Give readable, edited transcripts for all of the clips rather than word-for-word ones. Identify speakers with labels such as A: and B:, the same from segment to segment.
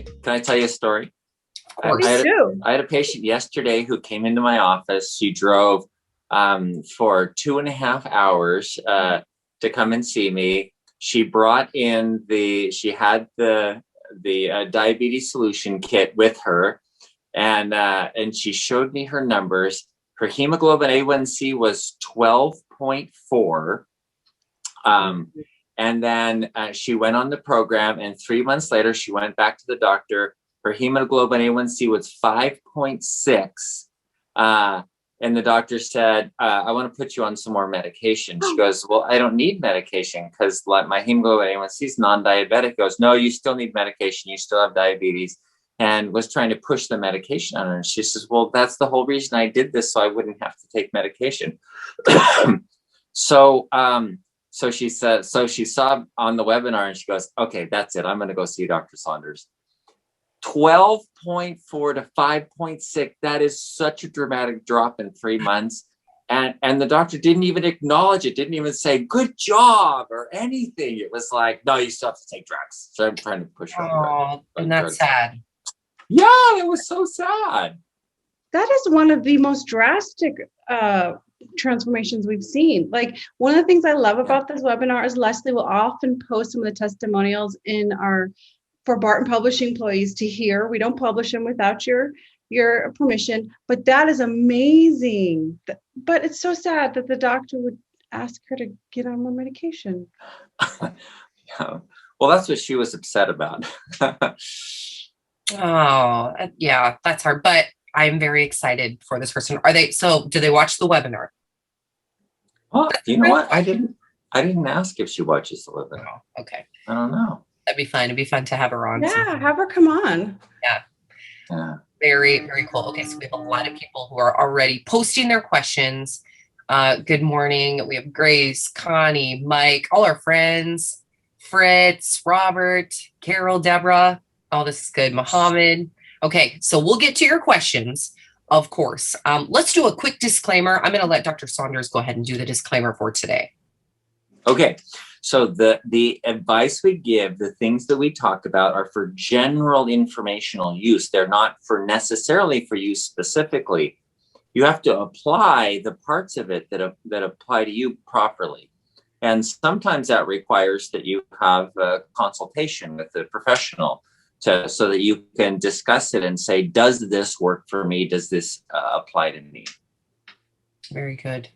A: Can I tell you a story? I had a patient yesterday who came into my office. She drove for 2.5 hours to come and see me. She brought in she had the diabetes solution kit with her, and she showed me her numbers. Her hemoglobin A1c was 12.4. And then she went on the program, and 3 months later, she went back to the doctor. Her hemoglobin A1c was 5.6. And the doctor said, I want to put you on some more medication. She goes, well, I don't need medication because my hemoglobin A1c is non-diabetic. He goes, no, you still need medication. You still have diabetes. And was trying to push the medication on her. And she says, well, that's the whole reason I did this, so I wouldn't have to take medication. So she said, so she saw on the webinar and she goes, okay, that's it. I'm going to go see Dr. Saunders. 12.4 to 5.6. That is such a dramatic drop in 3 months. And the doctor didn't even acknowledge it, didn't even say, good job or anything. It was like, no, you still have to take drugs. So I'm trying to push her.
B: Oh, and that's sad.
A: Yeah, it was so sad.
C: That is one of the most drastic transformations we've seen. Like, one of the things I love about this webinar is Leslie will often post some of the testimonials for Barton Publishing employees to hear. We don't publish them without your permission, but that is amazing. But it's so sad that the doctor would ask her to get on more medication.
A: Yeah. Well, that's what she was upset about.
B: Oh, yeah, that's hard. But I'm very excited for this person. Do they watch the webinar?
A: Well, you know what? I didn't ask if she watches the webinar.
B: Oh, okay.
A: I don't know.
B: That'd be fun. It'd be fun to have her on.
C: Yeah, have her come on.
B: Yeah. Very, very cool. Okay, so we have a lot of people who are already posting their questions. Good morning. We have Grace, Connie, Mike, all our friends, Fritz, Robert, Carol, Deborah. Oh, this is good. Mohammed. Okay, so we'll get to your questions, of course. Let's do a quick disclaimer. I'm going to let Dr. Saunders go ahead and do the disclaimer for today.
A: Okay, so the advice we give, the things that we talk about are for general informational use. They're not necessarily for you specifically. You have to apply the parts of it that apply to you properly. And sometimes that requires that you have a consultation with a professional so that you can discuss it and say, does this work for me? Does this apply to me?
B: Very good.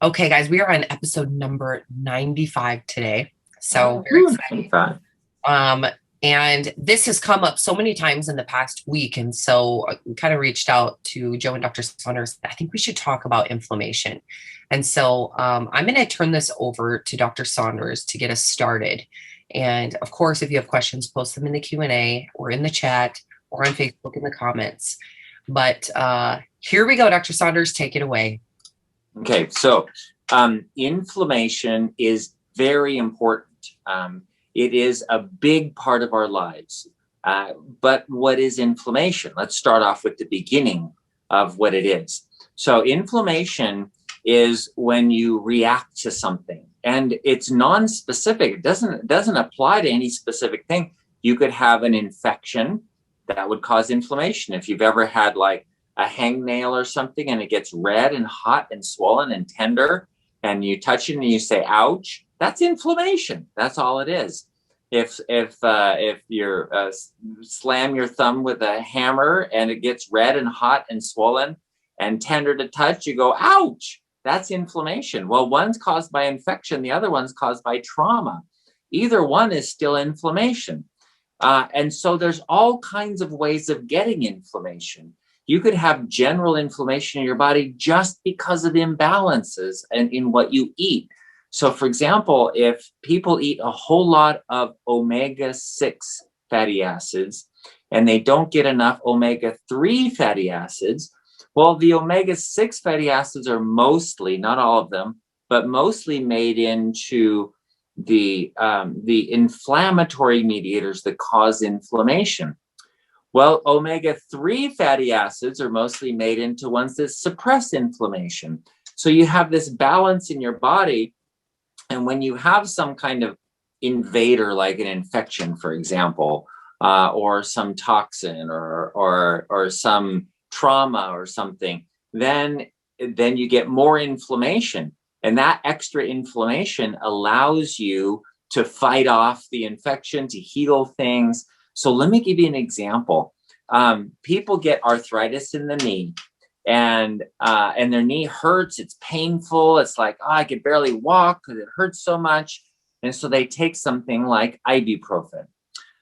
B: Okay, guys, we are on episode number 95 today. So very exciting. 95. And this has come up so many times in the past week. And so we kind of reached out to Joe and Dr. Saunders. I think we should talk about inflammation. And so I'm going to turn this over to Dr. Saunders to get us started. And of course, if you have questions, post them in the Q&A or in the chat or on Facebook in the comments. But here we go, Dr. Saunders, take it away.
A: Okay, so inflammation is very important. It is a big part of our lives. But what is inflammation? Let's start off with the beginning of what it is. So inflammation is when you react to something, and it's non-specific. It doesn't apply to any specific thing. You could have an infection that would cause inflammation. If you've ever had like a hangnail or something and it gets red and hot and swollen and tender, and you touch it and you say, ouch, that's inflammation. That's all it is. If you slam your thumb with a hammer and it gets red and hot and swollen and tender to touch, you go, ouch, that's inflammation. Well, one's caused by infection, the other one's caused by trauma. Either one is still inflammation. And so there's all kinds of ways of getting inflammation. You could have general inflammation in your body just because of imbalances in what you eat. So, for example, if people eat a whole lot of omega-6 fatty acids and they don't get enough omega-3 fatty acids, well, the omega-6 fatty acids are mostly, not all of them, but mostly made into the inflammatory mediators that cause inflammation. Well, omega-3 fatty acids are mostly made into ones that suppress inflammation. So you have this balance in your body. And when you have some kind of invader, like an infection, for example, or some toxin or some trauma or something, then you get more inflammation. And that extra inflammation allows you to fight off the infection, to heal things. So let me give you an example. People get arthritis in the knee, and their knee hurts. It's painful. It's like, I can barely walk because it hurts so much. And so they take something like ibuprofen.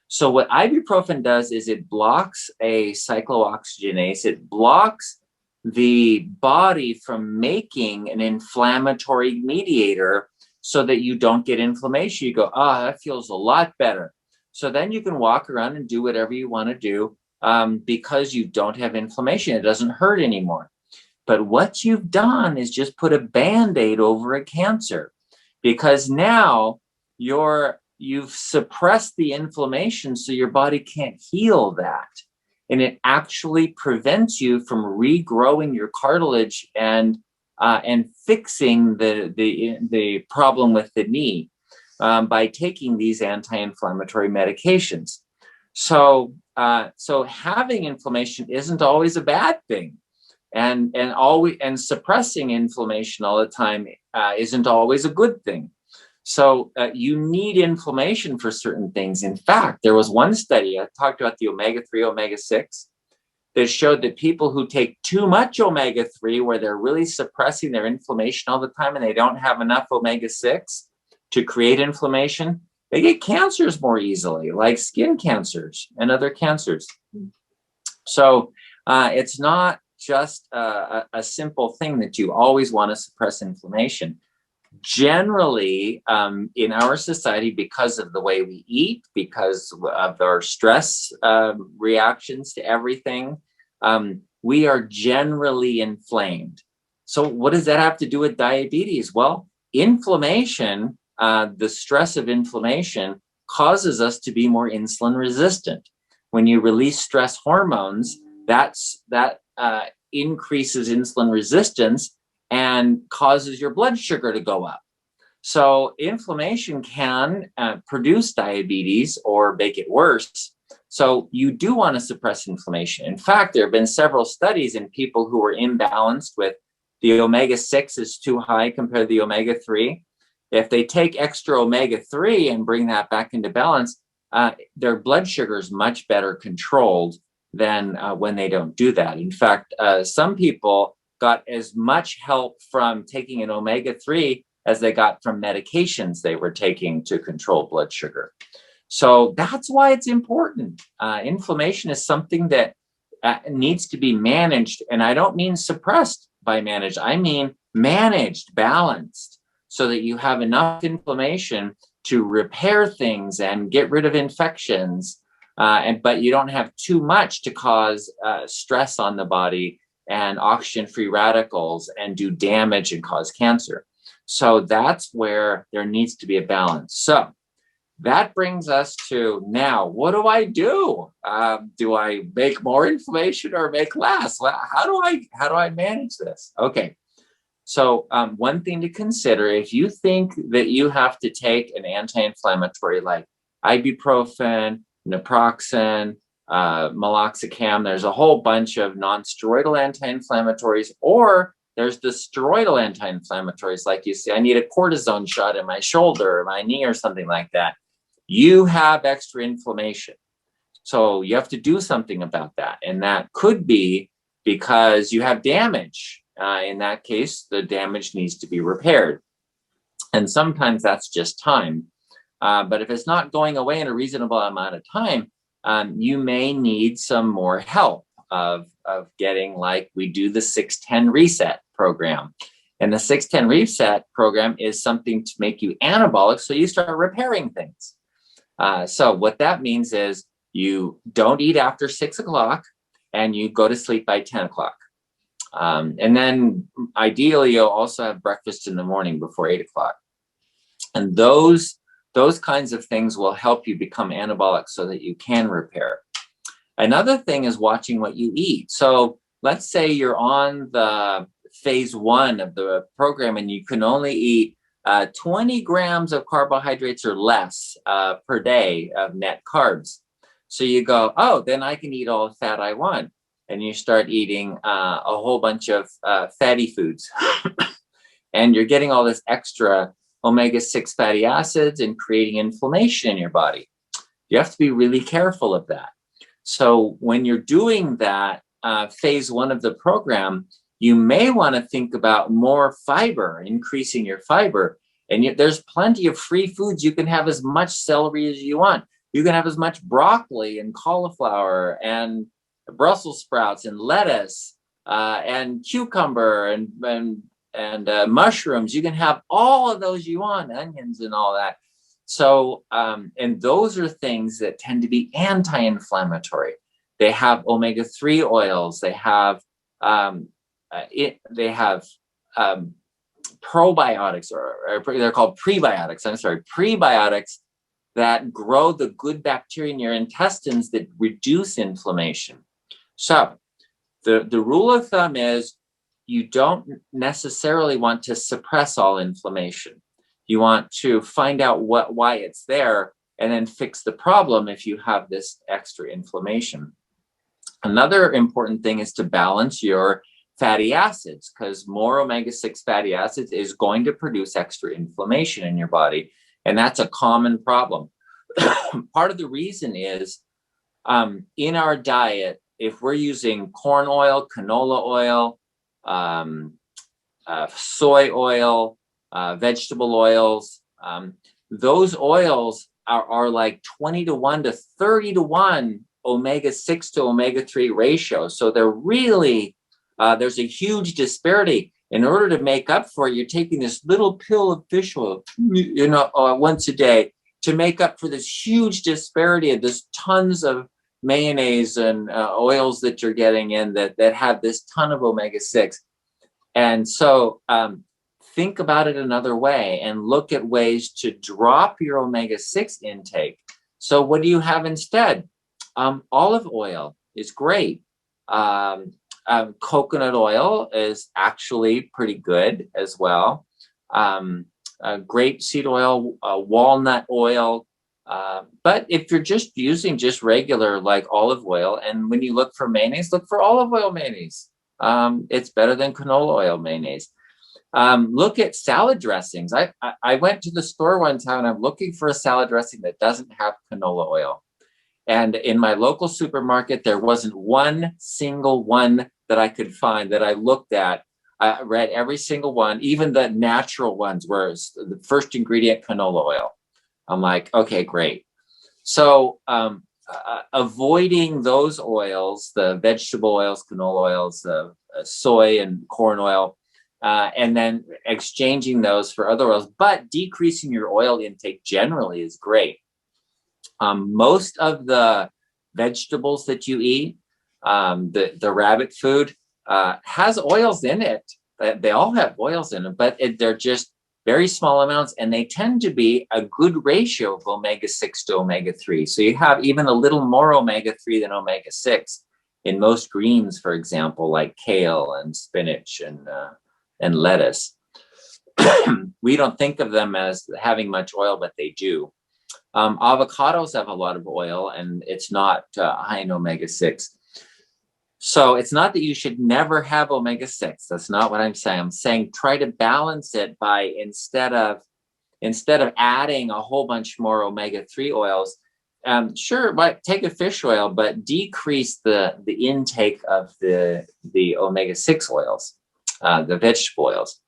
A: So what ibuprofen does is it blocks a cyclooxygenase. It blocks the body from making an inflammatory mediator so that you don't get inflammation. You go, that feels a lot better. So then you can walk around and do whatever you want to do because you don't have inflammation. It doesn't hurt anymore. But what you've done is just put a Band-Aid over a cancer, because now you've suppressed the inflammation so your body can't heal that. And it actually prevents you from regrowing your cartilage and fixing the problem with the knee by taking these anti-inflammatory medications. So having inflammation isn't always a bad thing, and suppressing inflammation all the time isn't always a good thing. So you need inflammation for certain things. In fact, there was one study, I talked about the omega-3, omega-6, that showed that people who take too much omega-3, where they're really suppressing their inflammation all the time and they don't have enough omega-6 to create inflammation, they get cancers more easily, like skin cancers and other cancers. So it's not just a simple thing that you always want to suppress inflammation. Generally, in our society, because of the way we eat, because of our stress reactions to everything, we are generally inflamed. So what does that have to do with diabetes? Well, inflammation, the stress of inflammation causes us to be more insulin resistant. When you release stress hormones, that increases insulin resistance and causes your blood sugar to go up. So inflammation can produce diabetes or make it worse. So you do want to suppress inflammation. In fact, there have been several studies in people who were imbalanced with the omega-6 is too high compared to the omega-3. If they take extra omega-3 and bring that back into balance, their blood sugar is much better controlled than when they don't do that. In fact, some people got as much help from taking an omega-3 as they got from medications they were taking to control blood sugar. So that's why it's important. Inflammation is something that needs to be managed. And I don't mean suppressed by managed. I mean managed, balanced, so that you have enough inflammation to repair things and get rid of infections. But you don't have too much to cause stress on the body and oxygen-free radicals and do damage and cause cancer. So that's where there needs to be a balance. So that brings us to now, what do I do? Do I make more inflammation or make less? Well, how do I manage this? Okay. So one thing to consider, if you think that you have to take an anti-inflammatory like ibuprofen, naproxen, meloxicam, there's a whole bunch of non-steroidal anti-inflammatories, or there's the steroidal anti-inflammatories, like you say, I need a cortisone shot in my shoulder or my knee or something like that. You have extra inflammation. So you have to do something about that. And that could be because you have damage. In that case, the damage needs to be repaired. And sometimes that's just time. But if it's not going away in a reasonable amount of time, you may need some more help of getting, like we do the 610 reset program. And the 610 reset program is something to make you anabolic so you start repairing things. So what that means is you don't eat after 6 o'clock and you go to sleep by 10 o'clock. And then ideally you'll also have breakfast in the morning before 8 o'clock. And those kinds of things will help you become anabolic so that you can repair. Another thing is watching what you eat. So let's say you're on the phase 1 of the program and you can only eat 20 grams of carbohydrates or less per day of net carbs. So you go, oh, then I can eat all the fat I want. And you start eating a whole bunch of fatty foods. And you're getting all this extra omega-6 fatty acids and creating inflammation in your body. You have to be really careful of that. So when you're doing that phase 1 of the program, you may want to think about more fiber, increasing your fiber. And there's plenty of free foods. You can have as much celery as you want. You can have as much broccoli and cauliflower and Brussels sprouts and lettuce and cucumber and mushrooms. You can have all of those you want, onions and all that. So, and those are things that tend to be anti-inflammatory. They have omega-3 oils. They have probiotics, or they're called prebiotics. I'm sorry, prebiotics that grow the good bacteria in your intestines that reduce inflammation. So the rule of thumb is you don't necessarily want to suppress all inflammation. You want to find out why it's there and then fix the problem if you have this extra inflammation. Another important thing is to balance your fatty acids, because more omega-6 fatty acids is going to produce extra inflammation in your body. And that's a common problem. Part of the reason is in our diet, if we're using corn oil, canola oil, soy oil, vegetable oils, those oils are like 20-to-1 to 30-to-1 omega-6 to omega-3 ratio. So they're really, there's a huge disparity. In order to make up for it, you're taking this little pill of fish oil, once a day to make up for this huge disparity of this tons of mayonnaise and oils that you're getting in that have this ton of omega-6. And so think about it another way and look at ways to drop your omega-6 intake. So what do you have instead? Olive oil is great. Coconut oil is actually pretty good as well. Grapeseed oil, walnut oil. But if you're just using just regular like olive oil, and when you look for mayonnaise, look for olive oil mayonnaise. It's better than canola oil mayonnaise. Look at salad dressings. I went to the store one time and I'm looking for a salad dressing that doesn't have canola oil. And in my local supermarket, there wasn't one single one that I could find that I looked at. I read every single one, even the natural ones were the first ingredient canola oil. I'm like, okay, great. So avoiding those oils, the vegetable oils, canola oils, soy and corn oil, and then exchanging those for other oils, but decreasing your oil intake generally is great. Most of the vegetables that you eat, the rabbit food, has oils in it. They all have oils in it, but they're just very small amounts, and they tend to be a good ratio of omega-6 to omega-3. So you have even a little more omega-3 than omega-6 in most greens, for example, like kale and spinach and lettuce. We don't think of them as having much oil, but they do. Avocados have a lot of oil, and it's not high in omega-6. So it's not that you should never have omega-6. That's not what I'm saying. I'm saying try to balance it by instead of adding a whole bunch more omega-3 oils, sure, but take a fish oil, but decrease the intake of the omega-6 oils, the vegetable oils.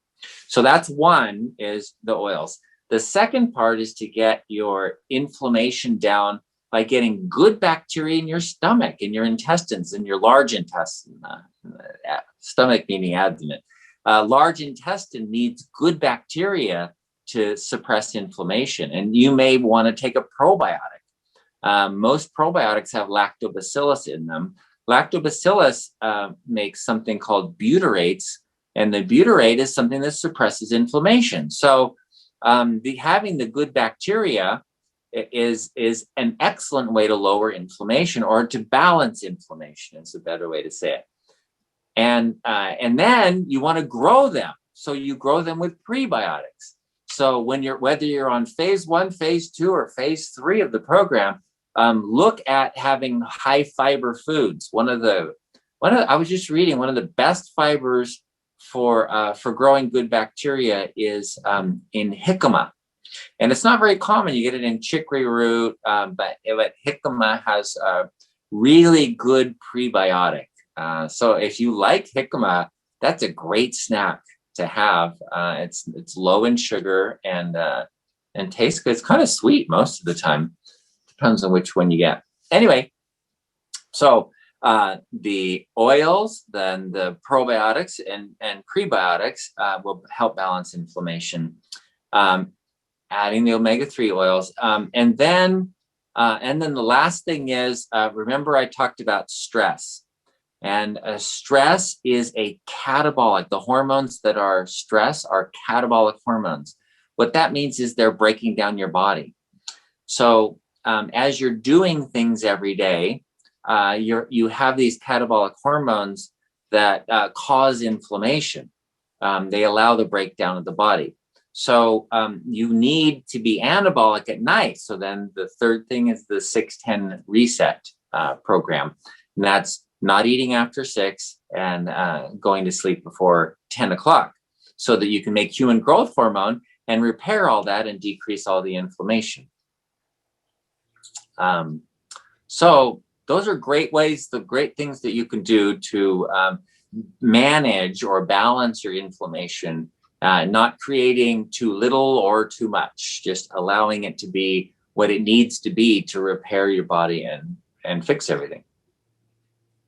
A: So that's one, is the oils. The second part is to get your inflammation down by getting good bacteria in your stomach, in your intestines, in your large intestine, stomach meaning abdomen. Large intestine needs good bacteria to suppress inflammation, and you may want to take a probiotic. Most probiotics have lactobacillus in them. Lactobacillus makes something called butyrates, and the butyrate is something that suppresses inflammation. So having the good bacteria is an excellent way to lower inflammation, or to balance inflammation is a better way to say it. And then you want to grow them. So you grow them with prebiotics. So whether you're on phase 1, phase 2, or phase 3 of the program, look at having high fiber foods. I was just reading, one of the best fibers for growing good bacteria is in jicama. And it's not very common. You get it in chicory root, but jicama has a really good prebiotic. So if you like jicama, that's a great snack to have. It's low in sugar and tastes good. It's kind of sweet most of the time. Depends on which one you get. Anyway, so the oils, then the probiotics and prebiotics will help balance inflammation. Adding the omega-3 oils, and then the last thing is, remember I talked about stress, and stress is a catabolic. The hormones that are stress are catabolic hormones. What that means is they're breaking down your body. So as you're doing things every day, you have these catabolic hormones that cause inflammation. They allow the breakdown of the body. So you need to be anabolic at night. So then the third thing is the 6-10 reset program. And that's not eating after 6 and going to sleep before 10 o'clock so that you can make human growth hormone and repair all that and decrease all the inflammation. So those are great ways, the great things that you can do to manage or balance your inflammation. Not creating too little or too much, just allowing it to be what it needs to be to repair your body and fix everything.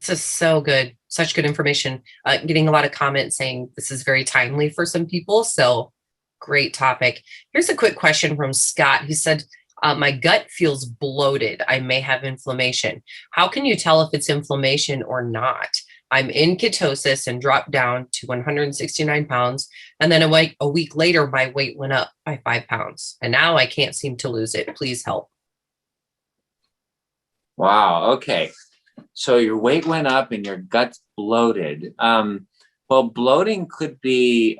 B: This is so good. Such good information. Getting a lot of comments saying this is very timely for some people. So great topic. Here's a quick question from Scott. He said, my gut feels bloated. I may have inflammation. How can you tell if it's inflammation or not? I'm in ketosis and dropped down to 169 pounds. And then a week later, my weight went up by 5 pounds. And now I can't seem to lose it. Please help.
A: Wow. Okay. So your weight went up and your gut's bloated. Well, bloating could be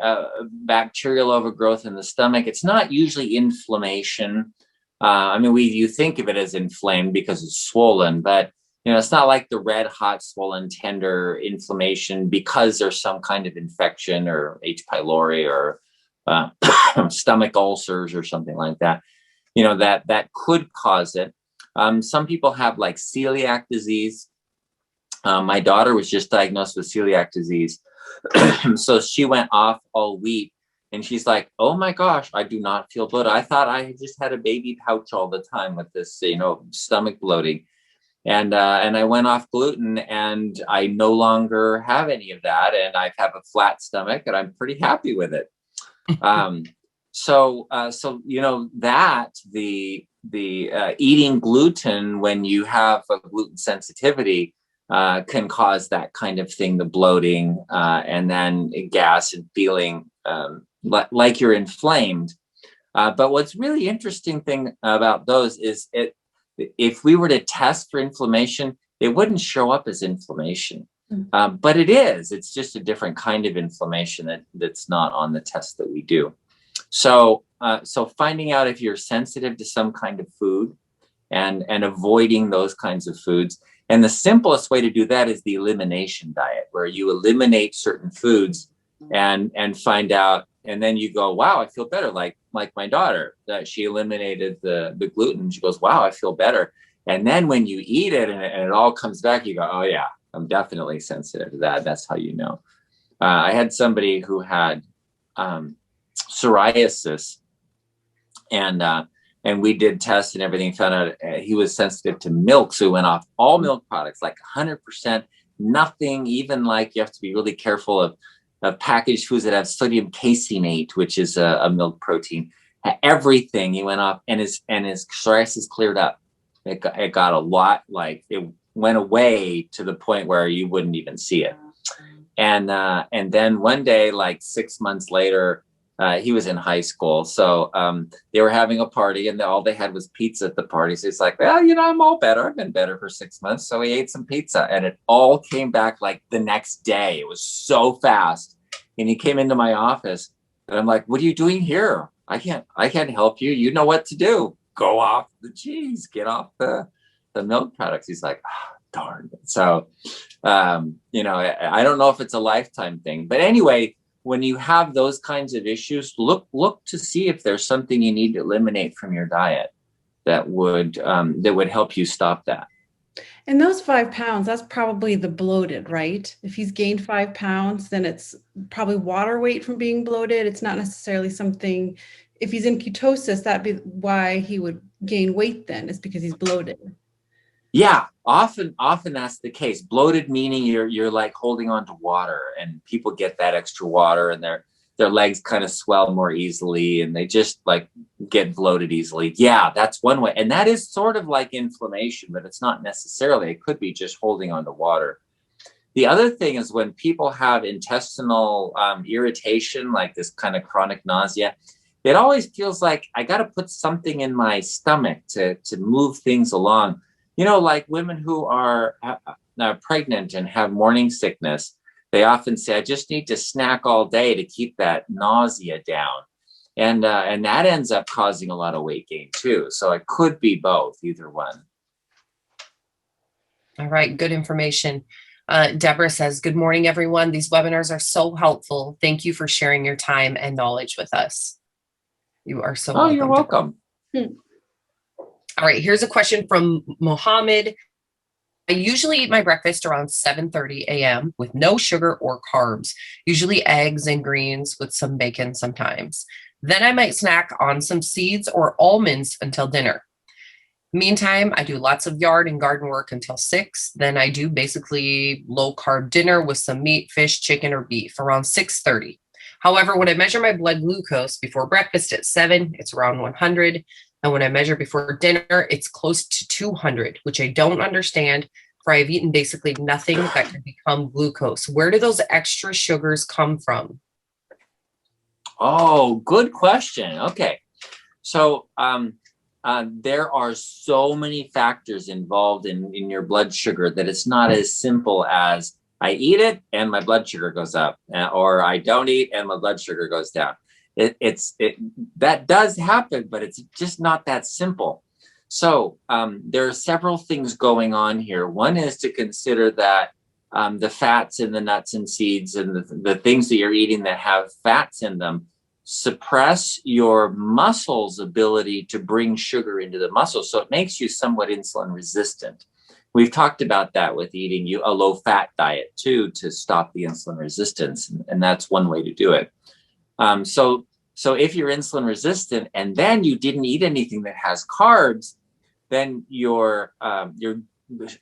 A: bacterial overgrowth in the stomach. It's not usually inflammation. You think of it as inflamed because it's swollen, but it's not like the red hot, swollen, tender inflammation because there's some kind of infection or H. pylori or stomach ulcers or something like that. That could cause it. Some people have like celiac disease. My daughter was just diagnosed with celiac disease. So she went off all week and she's like, oh my gosh, I do not feel bloated. I thought I just had a baby pouch all the time with this, stomach bloating. And I went off gluten and I no longer have any of that. And I have a flat stomach and I'm pretty happy with it. So the eating gluten when you have a gluten sensitivity can cause that kind of thing, the bloating and then gas and feeling like you're inflamed. But what's really interesting thing about those is if we were to test for inflammation, it wouldn't show up as inflammation. But it is. It's just a different kind of inflammation that's not on the test that we do. So finding out if you're sensitive to some kind of food and avoiding those kinds of foods. And the simplest way to do that is the elimination diet, where you eliminate certain foods and find out, and then you go, wow, I feel better. Like my daughter, that she eliminated the gluten. She goes, wow, I feel better. And then when you eat it and it all comes back, you go, oh yeah, I'm definitely sensitive to that. That's how you know. I had somebody who had psoriasis, and we did tests and everything, found out he was sensitive to milk. So we went off all milk products, like 100%, nothing, even like you have to be really careful of packaged foods that have sodium caseinate, which is a milk protein. Everything he went off, and his psoriasis cleared up. It got a lot, like it went away to the point where you wouldn't even see it. And then one day, like 6 months later, he was in high school. So they were having a party and all they had was pizza at the party. So he's like, well, I'm all better. I've been better for 6 months. So he ate some pizza and it all came back like the next day. It was so fast. And he came into my office and I'm like, what are you doing here? I can't help you. You know what to do. Go off the cheese, get off the the milk products. He's like, oh, darn. So, you know, I don't know if it's a lifetime thing, but anyway, when you have those kinds of issues, look to see if there's something you need to eliminate from your diet that would help you stop that.
C: And those 5 pounds, that's probably the bloated, right? If he's gained 5 pounds, then it's probably water weight from being bloated. It's not necessarily something, if he's in ketosis, that'd be why he would gain weight then, is because he's bloated.
A: Yeah, often that's the case. Bloated meaning you're like holding on to water, and people get that extra water and their legs kind of swell more easily, and they just like get bloated easily. Yeah, that's one way. And that is sort of like inflammation, but it's not necessarily. It could be just holding on to water. The other thing is when people have intestinal irritation, like this kind of chronic nausea, it always feels like I got to put something in my stomach to move things along. You know, like women who are pregnant and have morning sickness, they often say, I just need to snack all day to keep that nausea down. And that ends up causing a lot of weight gain too. So it could be both, either one.
B: All right, good information. Deborah says, good morning, everyone. These webinars are so helpful. Thank you for sharing your time and knowledge with us. You are so welcome.
A: You're welcome.
B: All right, here's a question from Mohammed. I usually eat my breakfast around 7:30 a.m. with no sugar or carbs, usually eggs and greens with some bacon sometimes. Then I might snack on some seeds or almonds until dinner. Meantime, I do lots of yard and garden work until 6. Then I do basically low carb dinner with some meat, fish, chicken, or beef around 6:30. However, when I measure my blood glucose before breakfast at 7, it's around 100. And when I measure before dinner, it's close to 200, which I don't understand, for I've eaten basically nothing that could become glucose. Where do those extra sugars come from?
A: Oh, good question. Okay. So there are so many factors involved in your blood sugar that it's not as simple as I eat it and my blood sugar goes up, or I don't eat and my blood sugar goes down. That does happen, but it's just not that simple. So there are several things going on here. One is to consider that the fats in the nuts and seeds and the things that you're eating that have fats in them suppress your muscle's ability to bring sugar into the muscle. So it makes you somewhat insulin resistant. We've talked about that with eating a low-fat diet too, to stop the insulin resistance, and that's one way to do it. So if you're insulin resistant and then you didn't eat anything that has carbs, then your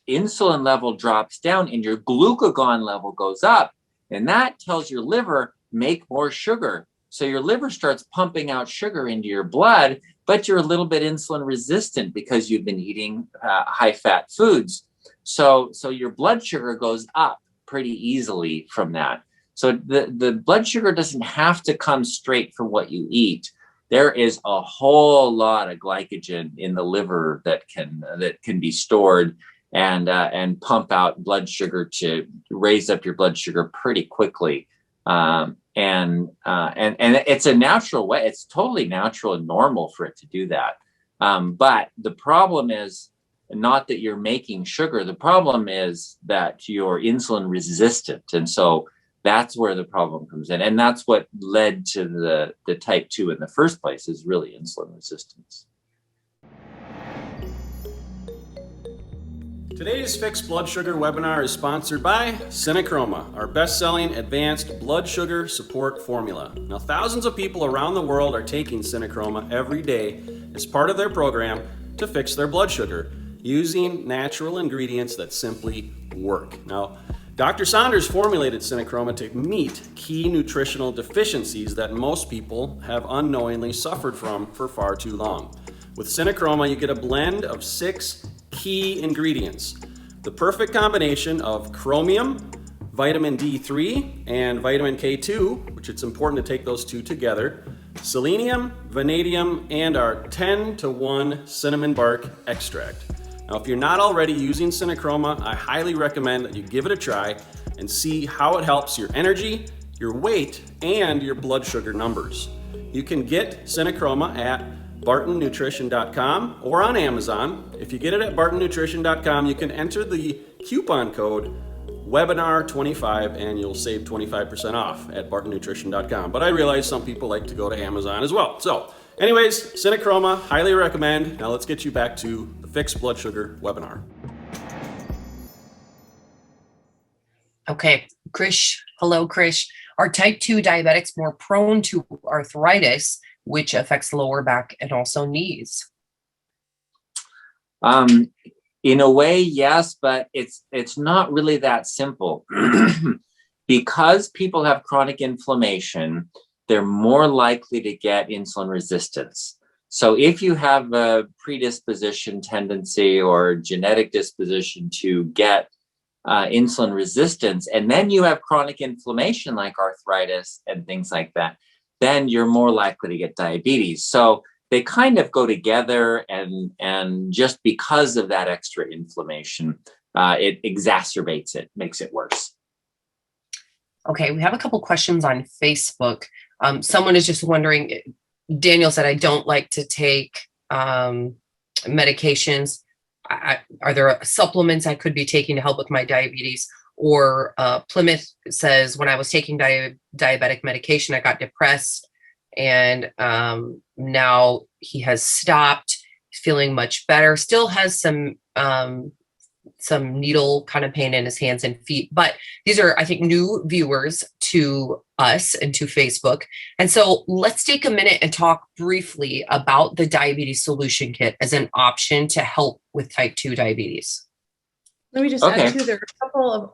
A: insulin level drops down and your glucagon level goes up. And that tells your liver, make more sugar. So your liver starts pumping out sugar into your blood, but you're a little bit insulin resistant because you've been eating high fat foods. So your blood sugar goes up pretty easily from that. So the blood sugar doesn't have to come straight from what you eat. There is a whole lot of glycogen in the liver that can be stored and pump out blood sugar to raise up your blood sugar pretty quickly. And it's a natural way. It's totally natural and normal for it to do that. But the problem is not that you're making sugar. The problem is that you're insulin resistant. And so that's where the problem comes in. And that's what led to the type 2 in the first place, is really insulin resistance.
D: Today's Fixed Blood Sugar webinar is sponsored by Synachroma, our best-selling advanced blood sugar support formula. Now, thousands of people around the world are taking Synachroma every day as part of their program to fix their blood sugar using natural ingredients that simply work. Now, Dr. Saunders formulated Synachroma to meet key nutritional deficiencies that most people have unknowingly suffered from for far too long. With Synachroma, you get a blend of 6 key ingredients. The perfect combination of chromium, vitamin D3, and vitamin K2, which it's important to take those two together, selenium, vanadium, and our 10-to-1 cinnamon bark extract. Now, if you're not already using Synachroma, I highly recommend that you give it a try and see how it helps your energy, your weight, and your blood sugar numbers. You can get Synachroma at bartonnutrition.com or on Amazon. If you get it at bartonnutrition.com, you can enter the coupon code webinar25 and you'll save 25% off at bartonnutrition.com. But I realize some people like to go to Amazon as well. So anyways, Synachroma, highly recommend. Now let's get you back to the Fixed Blood Sugar webinar.
B: Okay, Krish. Hello, Krish. Are type 2 diabetics more prone to arthritis, which affects lower back and also knees?
A: In a way, yes, but it's not really that simple. Because people have chronic inflammation, they're more likely to get insulin resistance. So if you have a predisposition tendency or genetic disposition to get insulin resistance, and then you have chronic inflammation like arthritis and things like that, then you're more likely to get diabetes. So they kind of go together, and just because of that extra inflammation, it exacerbates it, makes it worse.
B: Okay, we have a couple questions on Facebook. Someone is just wondering, Daniel said, I don't like to take medications. Are there supplements I could be taking to help with my diabetes? Or Plymouth says, when I was taking diabetic medication, I got depressed, and now he has stopped, feeling much better. Still has some needle kind of pain in his hands and feet. But these are, I think, new viewers to us and to Facebook. And so let's take a minute and talk briefly about the Diabetes Solution Kit as an option to help with type 2 diabetes.
C: Let me just add too, there are a couple of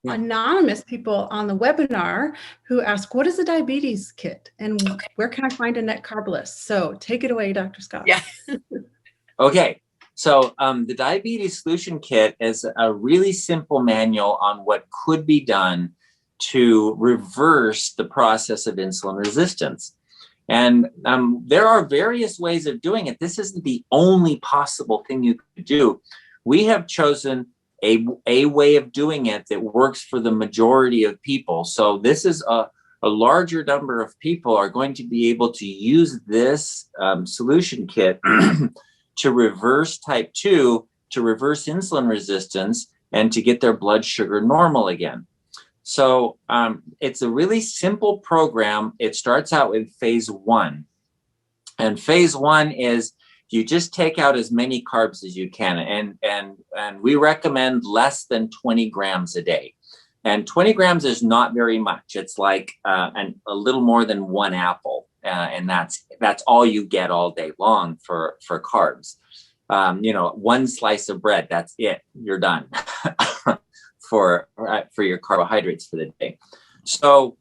C: anonymous people on the webinar who ask, what is a diabetes kit and where can I find a net carb list? So take it away, Dr. Scott.
B: Yeah.
A: Okay. So the Diabetes Solution Kit is a really simple manual on what could be done to reverse the process of insulin resistance. And there are various ways of doing it. This isn't the only possible thing you could do. We have chosen a way of doing it that works for the majority of people. So this is a larger number of people are going to be able to use this solution kit to reverse type 2, to reverse insulin resistance, and to get their blood sugar normal again. So it's a really simple program. It starts out with phase 1. And phase 1 is you just take out as many carbs as you can. And we recommend less than 20 grams a day. And 20 grams is not very much. It's like a little more than one apple. And that's all you get all day long for carbs. One slice of bread, that's it. You're done for your carbohydrates for the day. So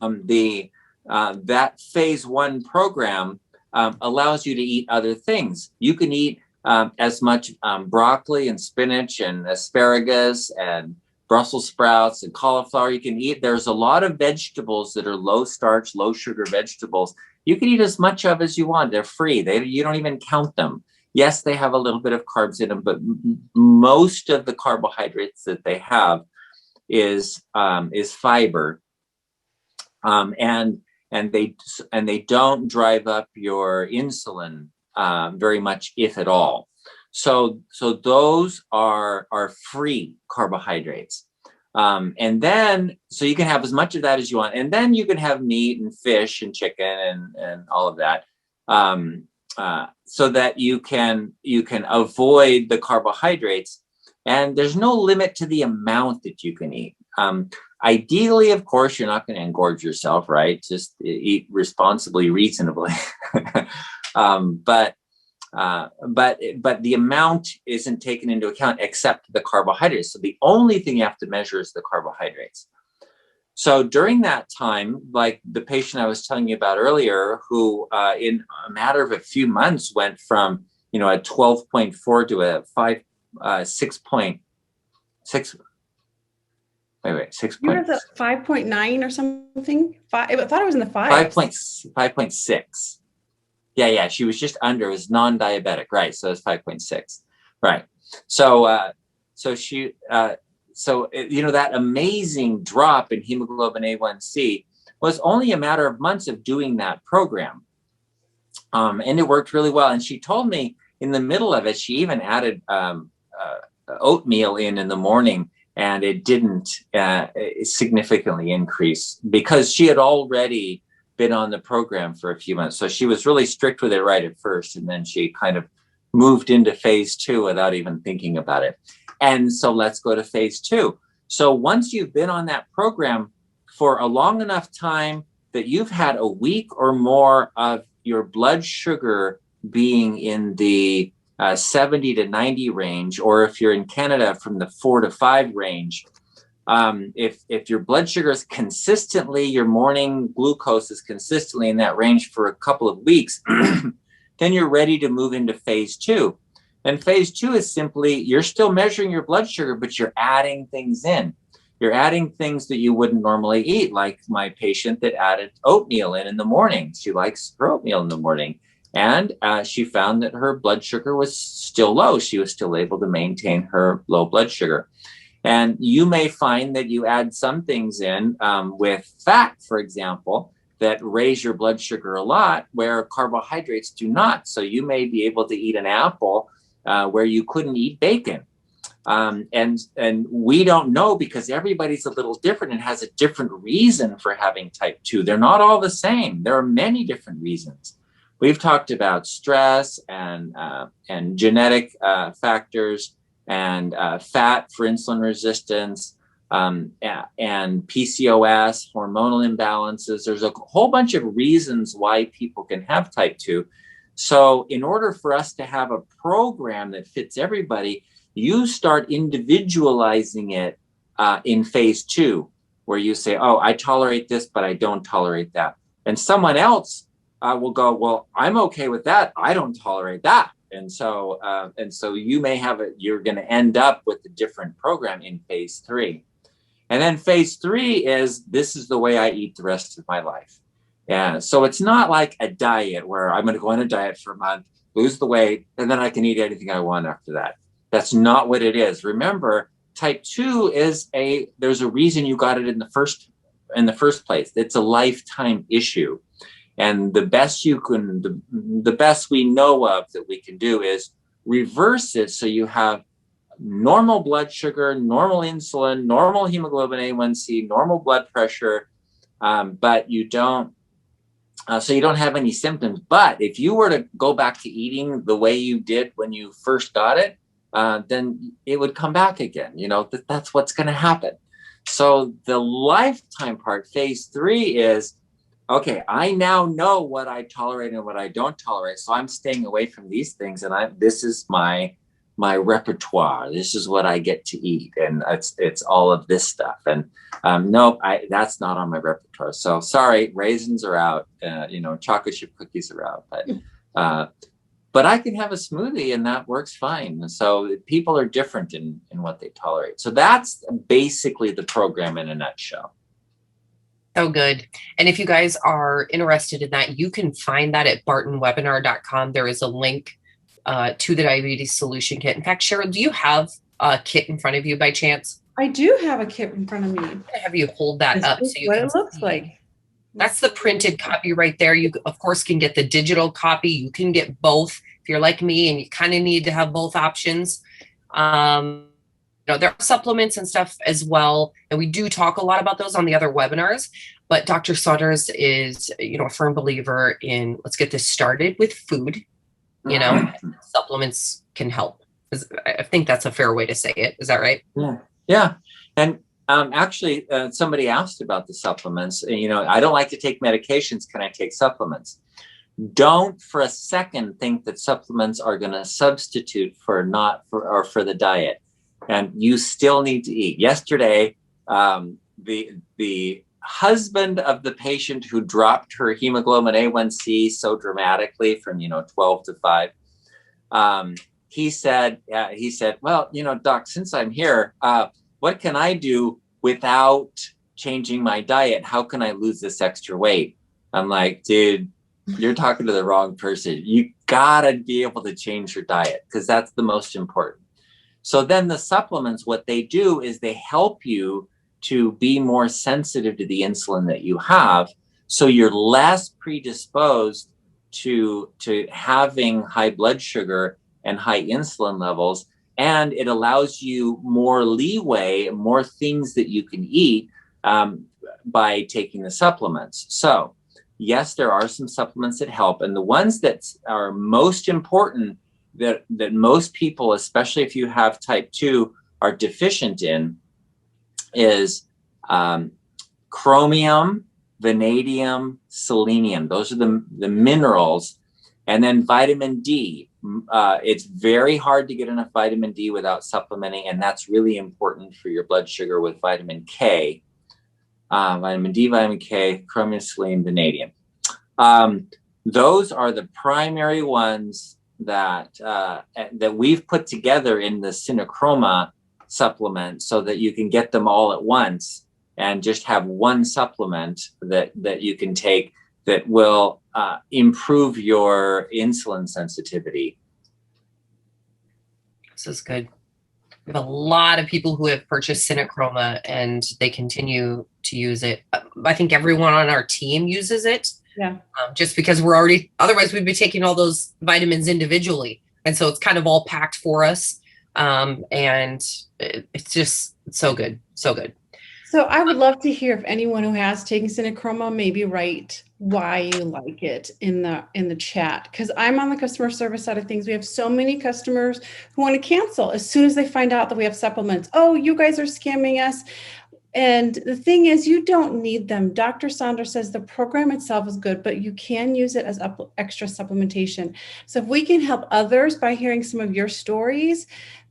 A: that phase 1 program allows you to eat other things. You can eat as much broccoli and spinach and asparagus and Brussels sprouts and cauliflower. You can eat. There's a lot of vegetables that are low starch, low sugar vegetables. You can eat as much of as you want. They're free. You don't even count them. Yes, they have a little bit of carbs in them, but most of the carbohydrates that they have is fiber, and they don't drive up your insulin very much, if at all. So those are free carbohydrates. And then, so you can have as much of that as you want. And then you can have meat and fish and chicken and all of that. So that you can avoid the carbohydrates. And there's no limit to the amount that you can eat. Ideally, of course, you're not going to engorge yourself, right? Just eat responsibly, reasonably. But the amount isn't taken into account except the carbohydrates. So the only thing you have to measure is the carbohydrates. So during that time, like the patient I was telling you about earlier, who in a matter of a few months went from, a 12.4 to a 6.6. Wait, 6.
C: You were the 5.9 or something? I thought it was in the 5.
A: 5.6. Yeah. She was just under. It was non-diabetic, right? So it's 5.6, right? So she. That amazing drop in hemoglobin A1c was only a matter of months of doing that program. And it worked really well. And she told me in the middle of it, she even added oatmeal in the morning, and it didn't significantly increase because she had already been on the program for a few months. So she was really strict with it right at first, and then she kind of moved into phase 2 without even thinking about it. And so let's go to phase 2. So once you've been on that program for a long enough time that you've had a week or more of your blood sugar being in the 70 to 90 range, or if you're in Canada, from the 4 to 5 range, if your blood sugar is consistently, your morning glucose is consistently in that range for a couple of weeks, then you're ready to move into phase 2. And phase 2 is simply, you're still measuring your blood sugar, but you're adding things in. You're adding things that you wouldn't normally eat, like my patient that added oatmeal in the morning. She likes her oatmeal in the morning. And she found that her blood sugar was still low. She was still able to maintain her low blood sugar. And you may find that you add some things in with fat, for example, that raise your blood sugar a lot, where carbohydrates do not. So you may be able to eat an apple where you couldn't eat bacon. And we don't know, because everybody's a little different and has a different reason for having type 2. They're not all the same. There are many different reasons. We've talked about stress and genetic factors, and fat for insulin resistance, and PCOS, hormonal imbalances. There's a whole bunch of reasons why people can have type 2. So in order for us to have a program that fits everybody, you start individualizing it in phase 2, where you say, oh, I tolerate this, but I don't tolerate that. And someone else will go, well, I'm okay with that. I don't tolerate that. And so you may have you're going to end up with a different program in phase 3. And then phase 3 is, this is the way I eat the rest of my life. Yeah. So it's not like a diet where I'm going to go on a diet for a month, lose the weight, and then I can eat anything I want after that. That's not what it is. Remember, type 2 there's a reason you got it in the first place. It's a lifetime issue. And the best we know of that we can do is reverse it, so you have normal blood sugar, normal insulin, normal hemoglobin A1c, normal blood pressure, but you don't have any symptoms. But if you were to go back to eating the way you did when you first got it, then it would come back again. That's what's going to happen. So the lifetime part, phase 3, is, okay, I now know what I tolerate and what I don't tolerate. So I'm staying away from these things, and this is my repertoire. This is what I get to eat, and it's all of this stuff. And nope, that's not on my repertoire. So sorry, raisins are out. Chocolate chip cookies are out. But I can have a smoothie, and that works fine. So people are different in what they tolerate. So that's basically the program in a nutshell.
B: So good. And if you guys are interested in that, you can find that at bartonwebinar.com. There is a link to the diabetes solution kit. In fact, Cheryl, do you have a kit in front of you by chance?
C: I do have a kit in front of me.
B: Have you hold that up so you
C: what
B: can
C: it looks
B: see.
C: like.
B: That's the printed copy right there. You, of course, can get the digital copy. You can get both if you're like me and you kind of need to have both options. There are supplements and stuff as well, and we do talk a lot about those on the other webinars. But Dr. Saunders is, a firm believer in, let's get this started with food. Supplements can help. I think that's a fair way to say it. Is that right?
A: Yeah. And actually, somebody asked about the supplements. I don't like to take medications. Can I take supplements? Don't for a second think that supplements are going to substitute for the diet. And you still need to eat. Yesterday, the husband of the patient who dropped her hemoglobin A1c so dramatically from 12 to 5, he said, well, doc, since I'm here, what can I do without changing my diet? How can I lose this extra weight? I'm like, dude, you're talking to the wrong person. You gotta be able to change your diet, because that's the most important. So then the supplements, what they do is they help you to be more sensitive to the insulin that you have, so you're less predisposed to having high blood sugar and high insulin levels, and it allows you more leeway, more things that you can eat by taking the supplements. So yes, there are some supplements that help, and the ones that are most important that most people, especially if you have type 2, are deficient in is chromium, vanadium, selenium. Those are the minerals. And then vitamin D. It's very hard to get enough vitamin D without supplementing, and that's really important for your blood sugar with vitamin K. Vitamin D, vitamin K, chromium, selenium, vanadium. Those are the primary ones that we've put together in the Synachroma supplement so that you can get them all at once and just have one supplement that you can take that will improve your insulin sensitivity.
B: This is good. We have a lot of people who have purchased Synachroma and they continue to use it. I think everyone on our team uses it.
C: Yeah.
B: Just because otherwise we'd be taking all those vitamins individually. And so it's kind of all packed for us. And it's just so good. So good.
C: So I would love to hear if anyone who has taken Synachroma maybe write why you like it in the chat, because I'm on the customer service side of things. We have so many customers who want to cancel as soon as they find out that we have supplements. Oh, you guys are scamming us. And the thing is, you don't need them. Dr. Saunders says the program itself is good, but you can use it as extra supplementation. So if we can help others by hearing some of your stories,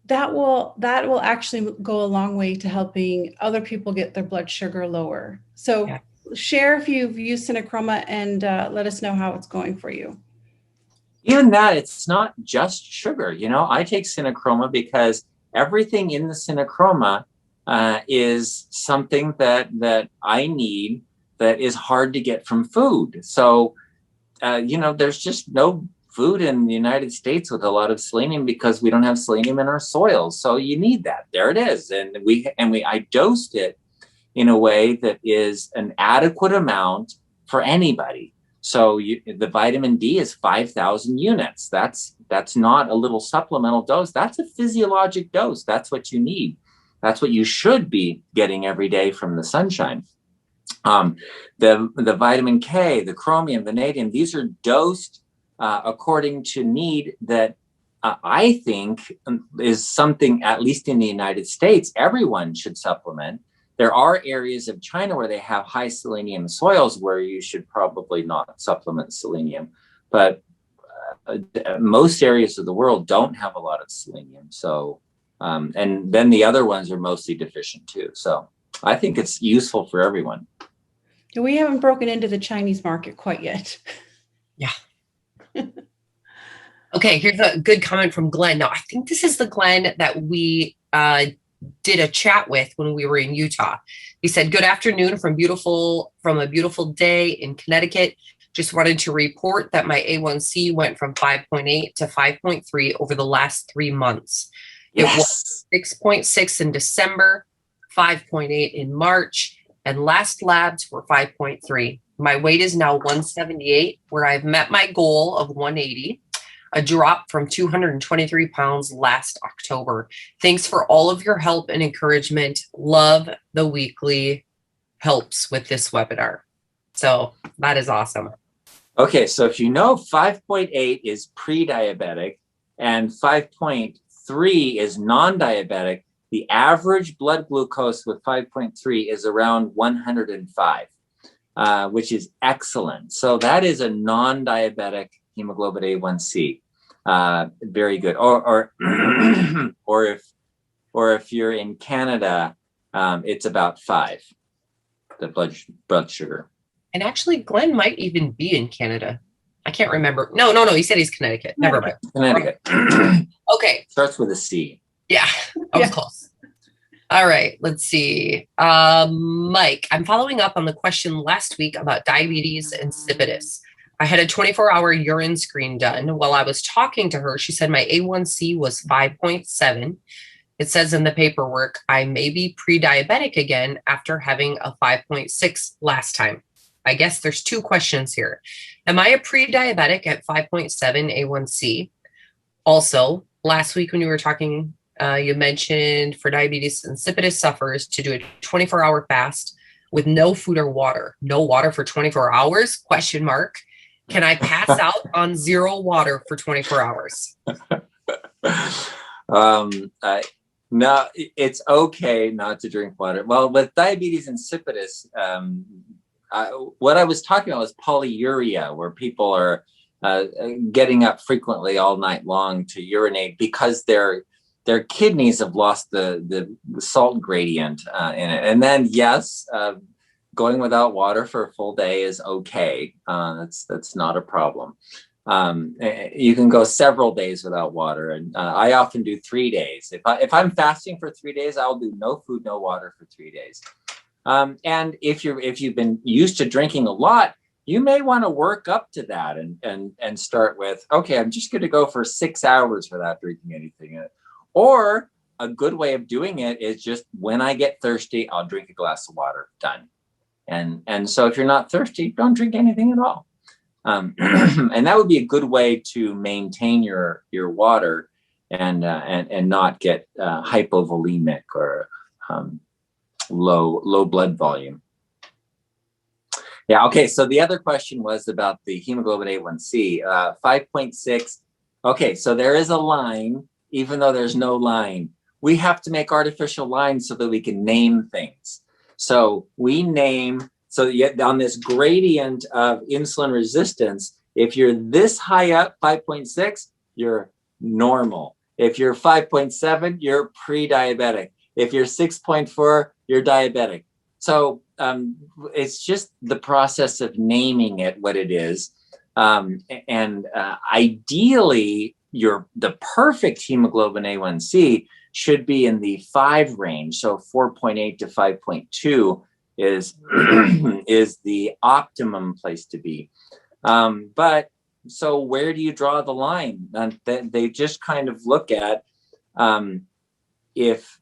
C: that will actually go a long way to helping other people get their blood sugar lower. So yeah. Share if you've used Synachroma and let us know how it's going for you.
A: Even that, it's not just sugar. I take Synachroma because everything in the Synachroma is something that I need that is hard to get from food. So, there's just no food in the United States with a lot of selenium because we don't have selenium in our soils. So you need that. There it is. And I dosed it in a way that is an adequate amount for anybody. So the vitamin D is 5,000 units. That's not a little supplemental dose. That's a physiologic dose. That's what you need. That's what you should be getting every day from the sunshine. The vitamin K, the chromium, vanadium, these are dosed according to need that I think is something, at least in the United States, everyone should supplement. There are areas of China where they have high selenium soils where you should probably not supplement selenium. But most areas of the world don't have a lot of selenium. So, and then the other ones are mostly deficient too. So I think it's useful for everyone.
C: We haven't broken into the Chinese market quite yet.
B: Yeah. Okay, here's a good comment from Glenn. Now, I think this is the Glenn that we did a chat with when we were in Utah. He said, "Good afternoon from a beautiful day in Connecticut. Just wanted to report that my A1C went from 5.8 to 5.3 over the last 3 months. Yes. It was 6.6 in December, 5.8 in March, and last labs were 5.3. My weight is now 178, where I've met my goal of 180, a drop from 223 pounds last October. Thanks for all of your help and encouragement. Love the weekly helps with this webinar." So that is awesome.
A: Okay, so if 5.8 is pre-diabetic and 5.3 is non-diabetic, the average blood glucose with 5.3 is around 105. Which is excellent. So that is a non-diabetic hemoglobin A1c. Very good. Or if you're in Canada, it's about 5, the blood sugar.
B: And actually, Glenn might even be in Canada. I can't remember. No. He said he's Connecticut. Never mind.
A: Connecticut.
B: Okay.
A: Starts with a C.
B: Yeah, I was close. All right, let's see. Mike, I'm following up on the question last week about diabetes insipidus. I had a 24-hour urine screen done. While I was talking to her, she said my A1C was 5.7. It says in the paperwork, I may be pre-diabetic again after having a 5.6 last time. I guess there's two questions here. Am I a pre-diabetic at 5.7 A1C? Also, last week when you were talking, you mentioned for diabetes insipidus sufferers to do a 24-hour fast with no food or water. No water for 24 hours? Question mark. Can I pass out on 0 water for 24 hours?
A: No, it's okay not to drink water. Well, with diabetes insipidus, what I was talking about was polyuria, where people are getting up frequently all night long to urinate because their kidneys have lost the salt gradient in it. And then, yes, going without water for a full day is okay. That's not a problem. You can go several days without water, and I often do 3 days. If I'm fasting for 3 days, I'll do no food, no water for 3 days. And if you've been used to drinking a lot, you may want to work up to that and start with, okay, I'm just going to go for 6 hours without drinking anything. Or a good way of doing it is just when I get thirsty, I'll drink a glass of water. Done. And so if you're not thirsty, don't drink anything at all. And that would be a good way to maintain your water and not get hypovolemic or low blood volume. Yeah. Okay. So the other question was about the hemoglobin A1c, 5.6. Okay. So there is a line, even though there's no line. We have to make artificial lines so that we can name things. So we name. So yet on this gradient of insulin resistance, if you're this high up, 5.6, you're normal. If you're 5.7, you're pre-diabetic. If you're 6.4, you're diabetic. So it's just the process of naming it what it is. Ideally, the perfect hemoglobin A1c should be in the 5 range. So 4.8 to 5.2 is the optimum place to be. But so where do you draw the line? They just kind of look at if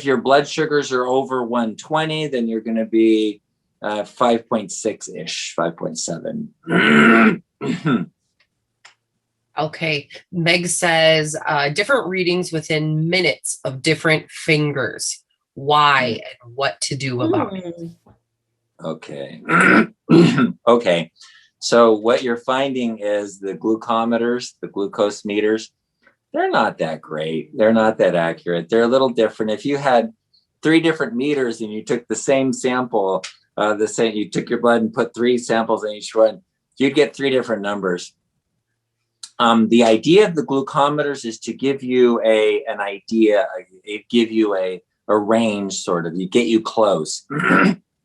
A: your blood sugars are over 120, then you're going to be 5.6-ish, 5.7.
B: Okay. Meg says different readings within minutes of different fingers. Why and what to do about it?
A: Okay. Okay. So what you're finding is the glucometers, the glucose meters, they're not that great. They're not that accurate. They're a little different. If you had 3 different meters and you took the same sample, you took your blood and put 3 samples in each one, you'd get 3 different numbers. The idea of the glucometers is to give you an idea, give you a range, sort of, you get you close.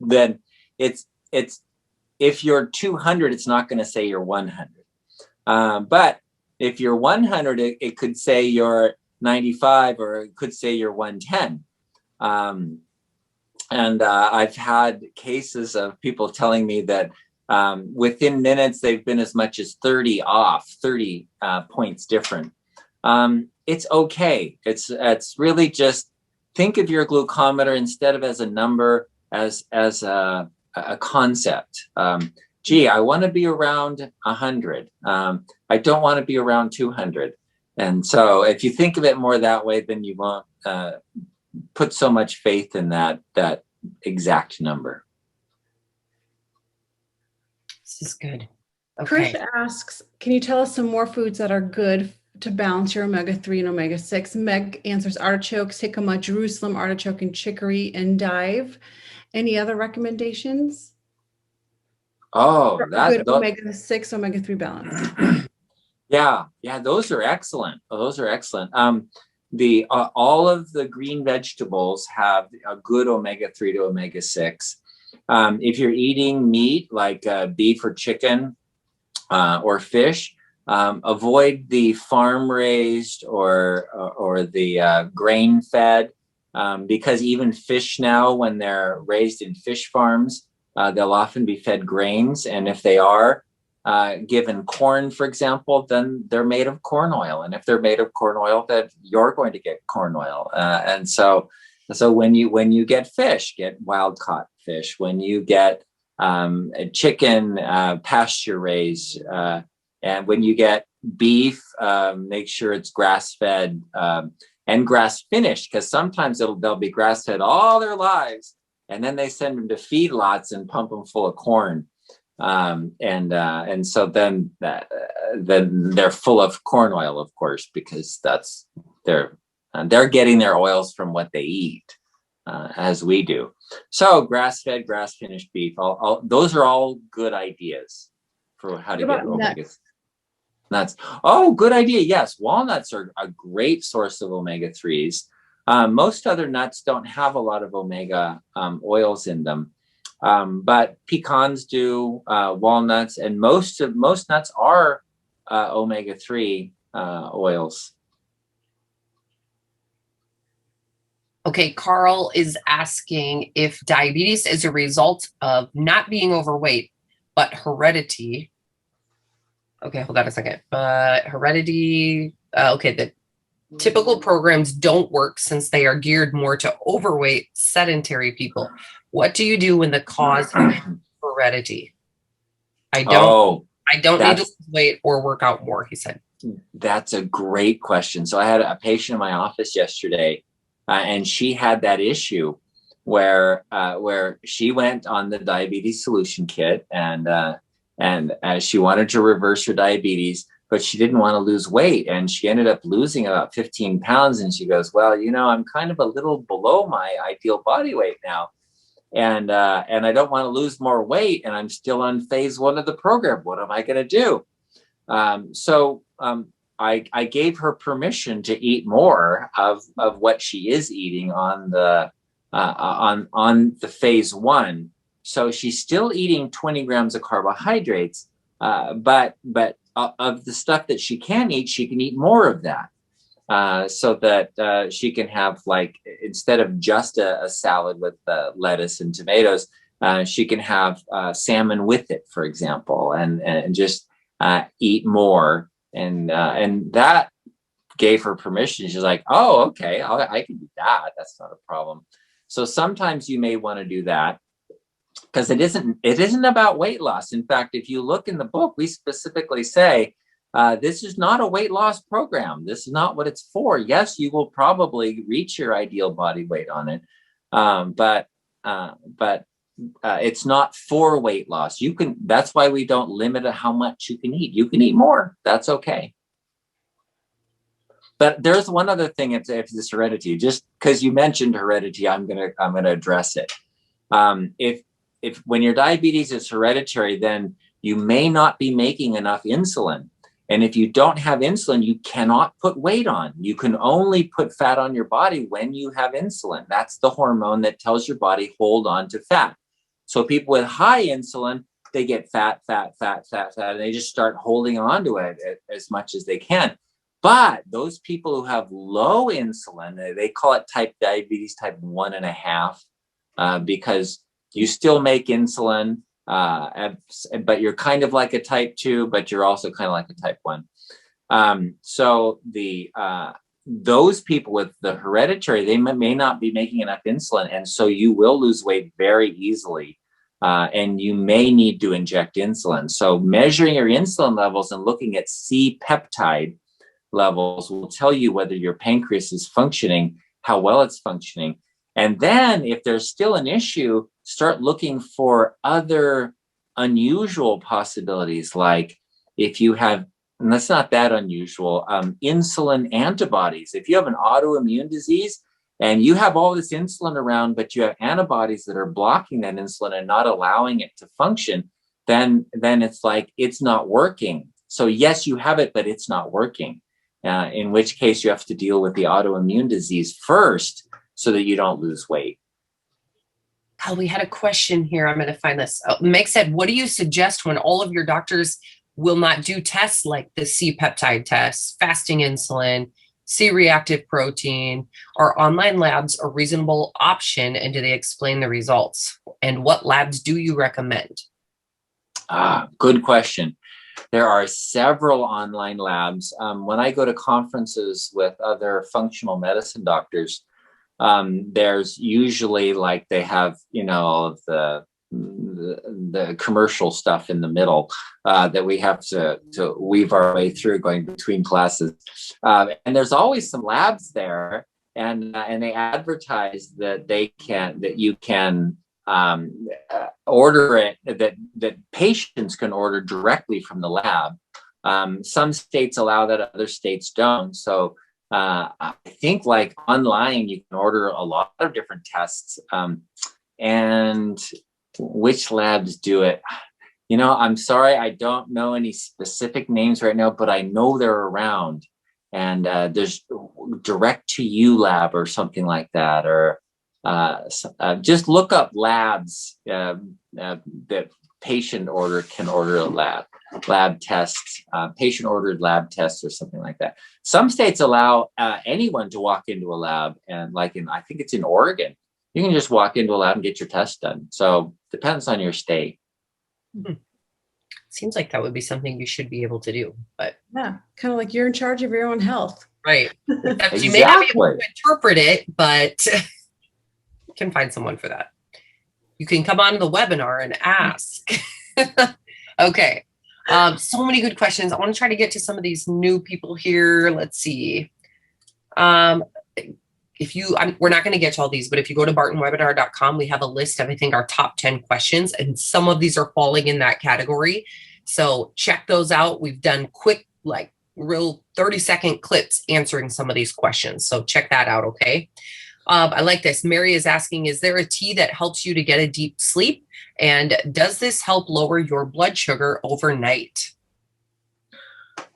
A: Then it's if you're 200, it's not going to say you're 100. But if you're 100, it could say you're 95, or it could say you're 110. I've had cases of people telling me that within minutes, they've been as much as 30 off, 30 points different. It's okay. It's really just think of your glucometer instead of as a number, as a concept. Gee, I want to be around 100. I don't want to be around 200. And so if you think of it more that way, then you won't put so much faith in that exact number.
B: This is good. Okay.
C: Chris asks, can you tell us some more foods that are good to balance your omega-3 and omega-6? Meg answers artichokes, jicama, Jerusalem artichoke, and chicory, endive. Any other recommendations?
A: Oh, that's
C: good omega-6, omega-3 balance.
A: Yeah, those are excellent. Those are excellent. All of the green vegetables have a good omega-3 to omega-6. If you're eating meat like beef or chicken or fish, avoid the farm-raised or the grain-fed, because even fish now, when they're raised in fish farms, they'll often be fed grains, and if they are given corn, for example, then they're made of corn oil, and if they're made of corn oil, then you're going to get corn oil, and so when you get fish, get wild caught fish. When you get chicken, pasture raised. And when you get beef, make sure it's grass fed and grass finished, because sometimes they'll be grass fed all their lives, and then they send them to feedlots and pump them full of corn. And so then they're full of corn oil, of course, because they're getting their oils from what they eat, as we do. So grass-fed, grass-finished beef, those are all good ideas for how to get omega nuts. Oh, good idea. Yes, walnuts are a great source of omega-3s. Most other nuts don't have a lot of omega oils in them. But pecans do, walnuts, and most nuts are omega-3 oils.
B: Okay, Carl is asking if diabetes is a result of not being overweight, but heredity. Okay, hold on a second. Heredity, okay, the typical programs don't work since they are geared more to overweight, sedentary people. What do you do when the cause is heredity? I don't need to lose weight or work out more, he said.
A: That's a great question. So I had a patient in my office yesterday, and she had that issue where she went on the diabetes solution kit, and she wanted to reverse her diabetes, but she didn't want to lose weight, and she ended up losing about 15 pounds. And she goes, well, I'm kind of a little below my ideal body weight now. And I don't want to lose more weight, and I'm still on phase 1 of the program. What am I going to do? So I gave her permission to eat more of what she is eating on the phase 1. So she's still eating 20 grams of carbohydrates, but of the stuff that she can eat more of that. So that she can have, like, instead of just a salad with lettuce and tomatoes, she can have salmon with it, for example, and just eat more. And that gave her permission. She's like, oh, okay, I can do that. That's not a problem. So sometimes you may want to do that, because it isn't about weight loss. In fact, if you look in the book, we specifically say, this is not a weight loss program. This is not what it's for. Yes, you will probably reach your ideal body weight on it, but it's not for weight loss. That's why we don't limit how much you can eat. You can eat more. That's okay. But there's one other thing. If it's heredity, just because you mentioned heredity, I'm gonna address it. If when your diabetes is hereditary, then you may not be making enough insulin. And if you don't have insulin, you cannot put weight on. You can only put fat on your body when you have insulin. That's the hormone that tells your body, hold on to fat. So people with high insulin, they get fat, and they just start holding on to it as much as they can. But those people who have low insulin, they call it diabetes type 1.5, because you still make insulin, but you're kind of like a type 2, but you're also kind of like a type 1. So those people with the hereditary, they may not be making enough insulin, and so you will lose weight very easily, and you may need to inject insulin. So measuring your insulin levels and looking at C-Peptide levels will tell you whether your pancreas is functioning, how well it's functioning. And then if there's still an issue, start looking for other unusual possibilities, like if you have, and that's not that unusual, insulin antibodies. If you have an autoimmune disease and you have all this insulin around, but you have antibodies that are blocking that insulin and not allowing it to function, then it's like it's not working. So yes, you have it, but it's not working. In which case you have to deal with the autoimmune disease first, so that you don't lose weight.
B: Oh, we had a question here. I'm going to find this. Meg said, what do you suggest when all of your doctors will not do tests like the C-Peptide test, fasting insulin, C-Reactive protein? Are online labs a reasonable option, and do they explain the results? And what labs do you recommend?
A: Good question. There are several online labs. When I go to conferences with other functional medicine doctors, there's usually, like, they have, all of the the commercial stuff in the middle that we have to weave our way through going between classes. And there's always some labs there, and they advertise that you can order it, that patients can order directly from the lab. Some states allow that, other states don't. So I think like online, you can order a lot of different tests. And which labs do it? I'm sorry, I don't know any specific names right now, but I know they're around. And there's Direct to You Lab or something like that, or just look up labs that patient can order a lab tests, patient ordered lab tests or something like that. Some states allow anyone to walk into a lab, and I think it's in Oregon, you can just walk into a lab and get your test done. So depends on your state.
B: Seems like that would be something you should be able to do, but
C: yeah, kind of like you're in charge of your own health.
B: Right.
A: Exactly.
B: You may not be able to interpret it, but you can find someone for that. You can come on the webinar and ask. Okay. So many good questions. I want to try to get to some of these new people here. Let's see. We're not going to get to all these, but if you go to bartonwebinar.com, we have a list of, I think, our top 10 questions, and some of these are falling in that category. So check those out. We've done quick, real 30-second clips answering some of these questions. So check that out. Okay. I like this. Mary is asking, is there a tea that helps you to get a deep sleep? And does this help lower your blood sugar overnight?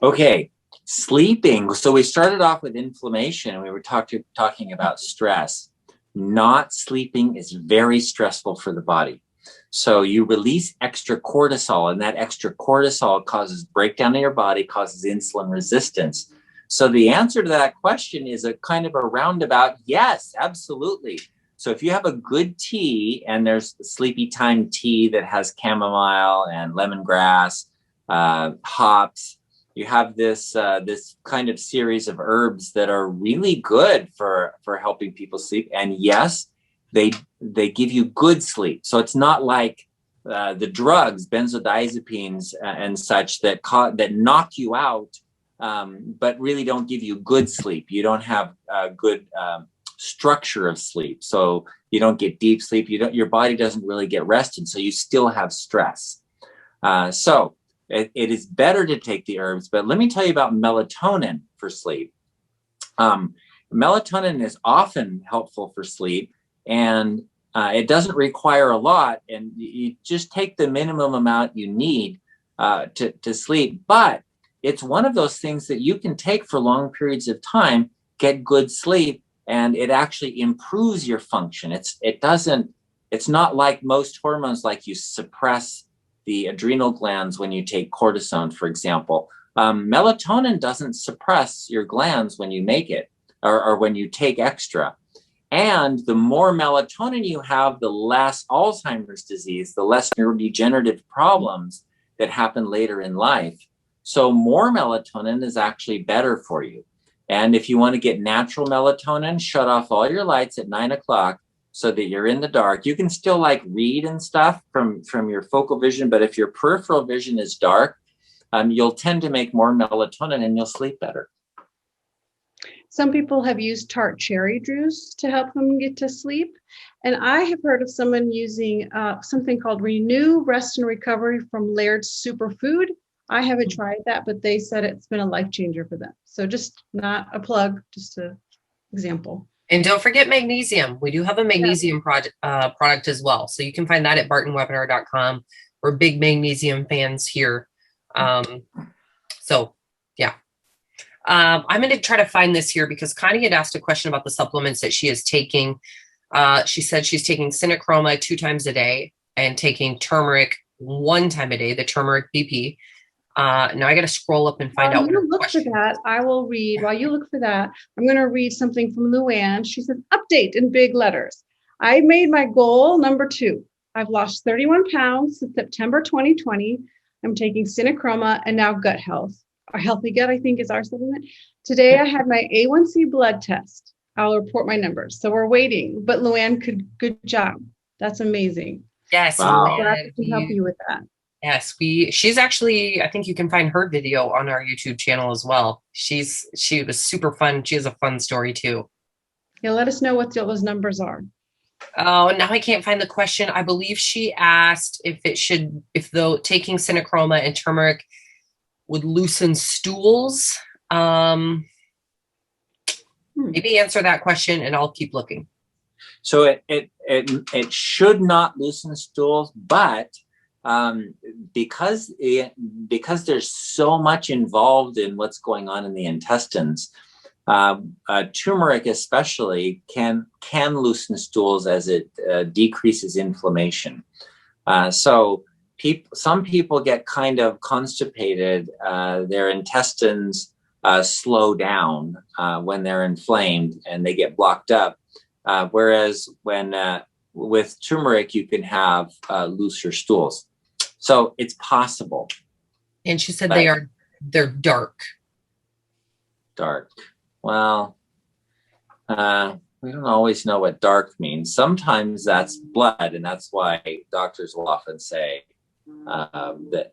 A: Okay. Sleeping. So we started off with inflammation, and we were talking about stress. Not sleeping is very stressful for the body. So you release extra cortisol, and that extra cortisol causes breakdown in your body, causes insulin resistance. So the answer to that question is a kind of a roundabout yes, absolutely. So if you have a good tea, and there's sleepy time tea that has chamomile and lemongrass, hops, you have this kind of series of herbs that are really good for helping people sleep. And yes, they give you good sleep. So it's not like the drugs, benzodiazepines and such that knock you out, but really don't give you good sleep. You don't have a good structure of sleep. So you don't get deep sleep. Your body doesn't really get rested. So you still have stress. So it is better to take the herbs, but let me tell you about melatonin for sleep. Melatonin is often helpful for sleep, and it doesn't require a lot, and you just take the minimum amount you need to sleep. But it's one of those things that you can take for long periods of time, get good sleep, and it actually improves your function. It's not like most hormones, like you suppress the adrenal glands when you take cortisone, for example. Melatonin doesn't suppress your glands when you make it or when you take extra. And the more melatonin you have, the less Alzheimer's disease, the less neurodegenerative problems that happen later in life. So more melatonin is actually better for you. And if you want to get natural melatonin, shut off all your lights at 9 o'clock. So that you're in the dark. You can still read and stuff from your focal vision, but if your peripheral vision is dark, you'll tend to make more melatonin and you'll sleep better.
C: Some people have used tart cherry juice to help them get to sleep. And I have heard of someone using something called Renew, Rest, and Recovery from Laird's Superfood. I haven't tried that, but they said it's been a life changer for them. So just not a plug, just an example.
B: And don't forget magnesium. We do have a magnesium product as well. So you can find that at bartonwebinar.com. We're big magnesium fans here. So yeah. I'm going to try to find this here because Connie had asked a question about the supplements that she is taking. She said she's taking Synachroma 2 times a day and taking turmeric 1 time a day, the turmeric BP. Now I got to scroll up and find out.
C: While you look for that, I will read. While you look for that, I'm going to read something from Luann. She said, update in big letters. I made my goal number 2. I've lost 31 pounds since September 2020. I'm taking Synachroma and now gut health. Our healthy gut, I think, is our supplement. Today, I had my A1c blood test. I'll report my numbers. So we're waiting. But Luann, good job. That's amazing.
B: Yes.
A: Wow.
C: Glad to help you with that.
B: Yes, she's actually, I think you can find her video on our YouTube channel as well. She was super fun. She has a fun story too.
C: Yeah, let us know what those numbers are.
B: Oh, now I can't find the question. I believe she asked if though taking Synachroma and turmeric would loosen stools. Maybe answer that question and I'll keep looking.
A: So it should not loosen stools, but because there's so much involved in what's going on in the intestines, turmeric especially can loosen stools as it decreases inflammation. So some people get kind of constipated. Their intestines slow down when they're inflamed and they get blocked up. Whereas when with turmeric, you can have looser stools. So it's possible.
B: And she said they're dark. Dark.
A: Well, we don't always know what dark means. Sometimes that's blood, and that's why doctors will often say that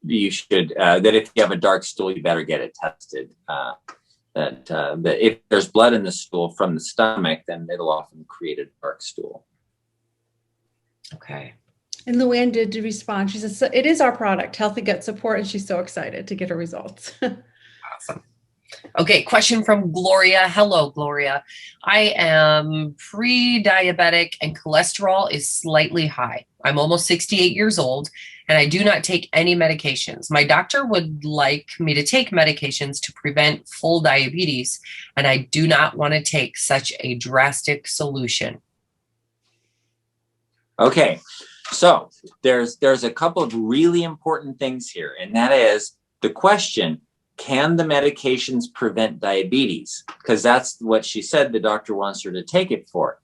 A: you should that if you have a dark stool, you better get it tested. That if there's blood in the stool from the stomach, then it'll often create a dark stool.
B: Okay.
C: And Luann did respond. She says, it is our product, Healthy Gut Support, and she's so excited to get her results.
B: Awesome. Okay, question from Gloria. Hello, Gloria. I am pre-diabetic and cholesterol is slightly high. I'm almost 68 years old and I do not take any medications. My doctor would like me to take medications to prevent full diabetes, and I do not want to take such a drastic solution.
A: Okay, so there's a couple of really important things here, and that is the question, can the medications prevent diabetes? Because that's what she said the doctor wants her to take it for.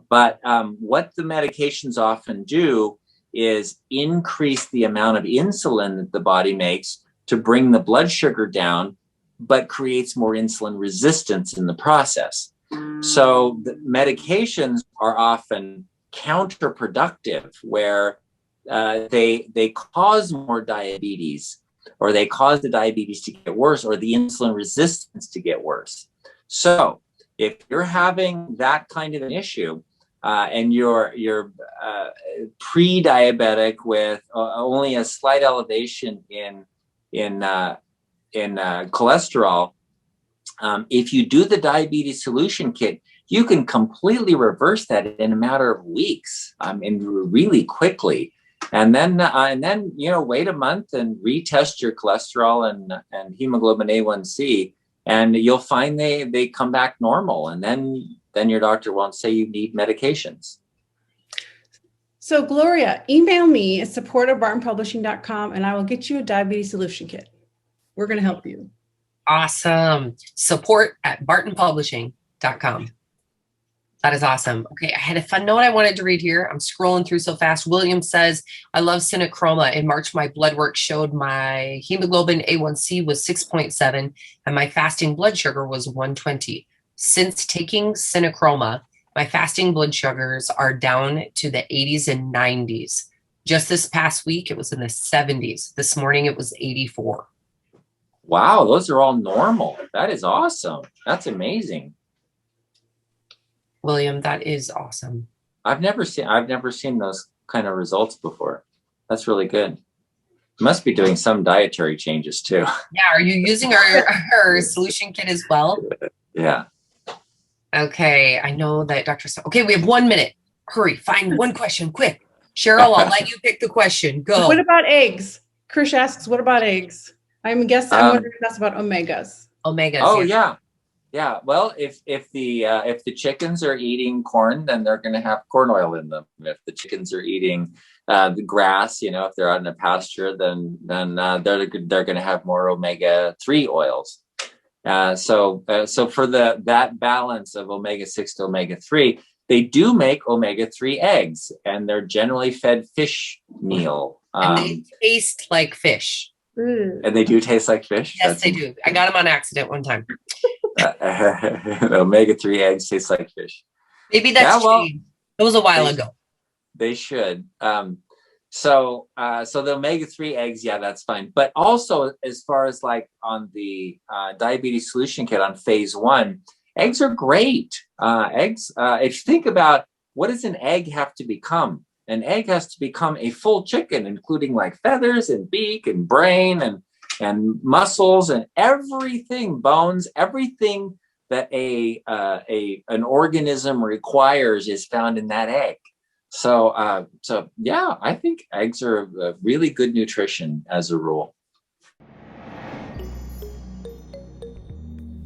A: But what the medications often do is increase the amount of insulin that the body makes to bring the blood sugar down, but creates more insulin resistance in the process. So the medications are often counterproductive, where they cause more diabetes, or they cause the diabetes to get worse, or the insulin resistance to get worse. So if you're having that kind of an issue, and you're pre-diabetic with only a slight elevation in cholesterol, if you do the diabetes solution kit, you can completely reverse that in a matter of weeks, and really quickly. And then wait a month and retest your cholesterol and hemoglobin A1c, and you'll find they come back normal. And then your doctor won't say you need medications.
C: So Gloria, email me at support@bartonpublishing.com and I will get you a diabetes solution kit. We're going to help you.
B: Awesome. Support@bartonpublishing.com. That is awesome. Okay, I had a fun note I wanted to read here. I'm scrolling through so fast. William says, I love Synachroma. In March, my blood work showed my hemoglobin A1c was 6.7 and my fasting blood sugar was 120. Since taking Synachroma, my fasting blood sugars are down to the 80s and 90s. Just this past week, it was in the 70s. This morning, it was 84.
A: Wow, those are all normal. That is awesome. That's amazing.
B: William, that is awesome.
A: I've never seen those kind of results before. That's really good. You must be doing some dietary changes too.
B: Yeah, are you using our solution kit as well?
A: Yeah.
B: Okay, I know that Dr. Okay, we have 1 minute. Hurry, find one question, quick. Cheryl, I'll let you pick the question. Go.
C: What about eggs? Krish asks, what about eggs? I'm wondering if that's about omegas.
B: Omegas.
A: Oh yeah. Yeah, well, if the chickens are eating corn, then they're going to have corn oil in them. If the chickens are eating the grass, if they're out in a pasture, then they're going to have more omega-3 oils. So for that balance of omega-6 to omega-3, they do make omega-3 eggs, and they're generally fed fish meal.
B: And they taste like fish.
A: And they do taste like fish?
B: Yes, they do. I got them on accident one time.
A: Omega-3 eggs taste like fish.
B: Maybe that's changed. It was a while ago.
A: They should. So the omega-3 eggs, yeah, that's fine. But also, as far as like on the diabetes solution kit on phase 1, eggs are great. Eggs, if you think about what does an egg have to become? An egg has to become a full chicken, including like feathers and beak and brain and muscles and everything, bones, everything that an organism requires is found in that egg. So yeah, I think eggs are a really good nutrition as a rule.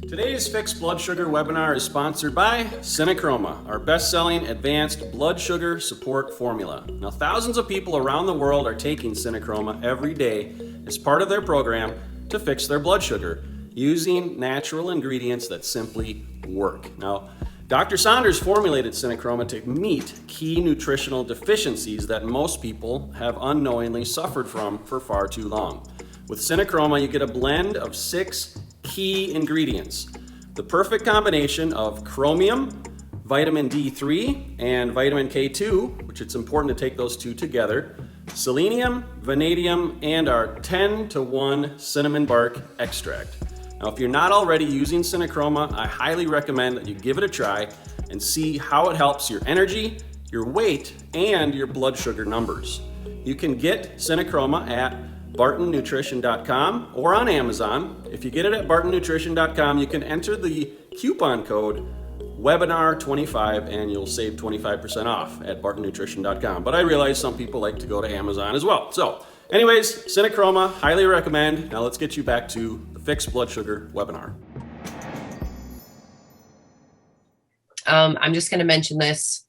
D: Today's Fixed Blood Sugar webinar is sponsored by Cinechroma, our best-selling advanced blood sugar support formula. Now, thousands of people around the world are taking Cinechroma every day as part of their program to fix their blood sugar using natural ingredients that simply work. Now, Dr. Saunders formulated Cinechroma to meet key nutritional deficiencies that most people have unknowingly suffered from for far too long. With Cinechroma, you get a blend of 6 key ingredients. The perfect combination of chromium, vitamin D3, and vitamin K2, which it's important to take those two together, selenium, vanadium, and our 10-to-1 cinnamon bark extract. Now, if you're not already using Cinechroma, I highly recommend that you give it a try and see how it helps your energy, your weight, and your blood sugar numbers. You can get Cinechroma at bartonnutrition.com or on Amazon. If you get it at bartonnutrition.com, you can enter the coupon code webinar25 and you'll save 25% off at bartonnutrition.com. But I realize some people like to go to Amazon as well. So anyways, Cinechroma, highly recommend. Now let's get you back to the Fixed Blood Sugar webinar.
B: I'm just going to mention this.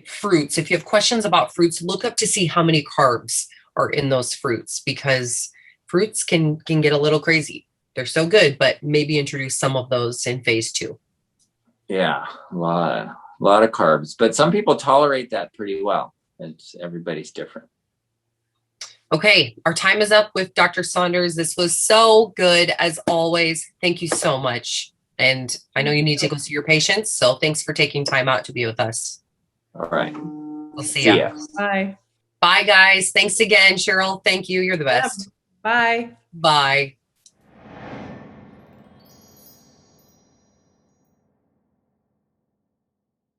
B: Fruits. If you have questions about fruits, look up to see how many carbs are in those fruits, because fruits can get a little crazy. They're so good, but maybe introduce some of those in phase 2.
A: Yeah, a lot of carbs, but some people tolerate that pretty well. Everybody's different.
B: Okay, our time is up with Dr. Saunders. This was so good as always. Thank you so much. And I know you need to go see your patients, so thanks for taking time out to be with us.
A: All right.
B: We'll see ya.
C: Bye.
B: Bye, guys. Thanks again, Cheryl. Thank you. You're the best.
C: Bye.
B: Bye.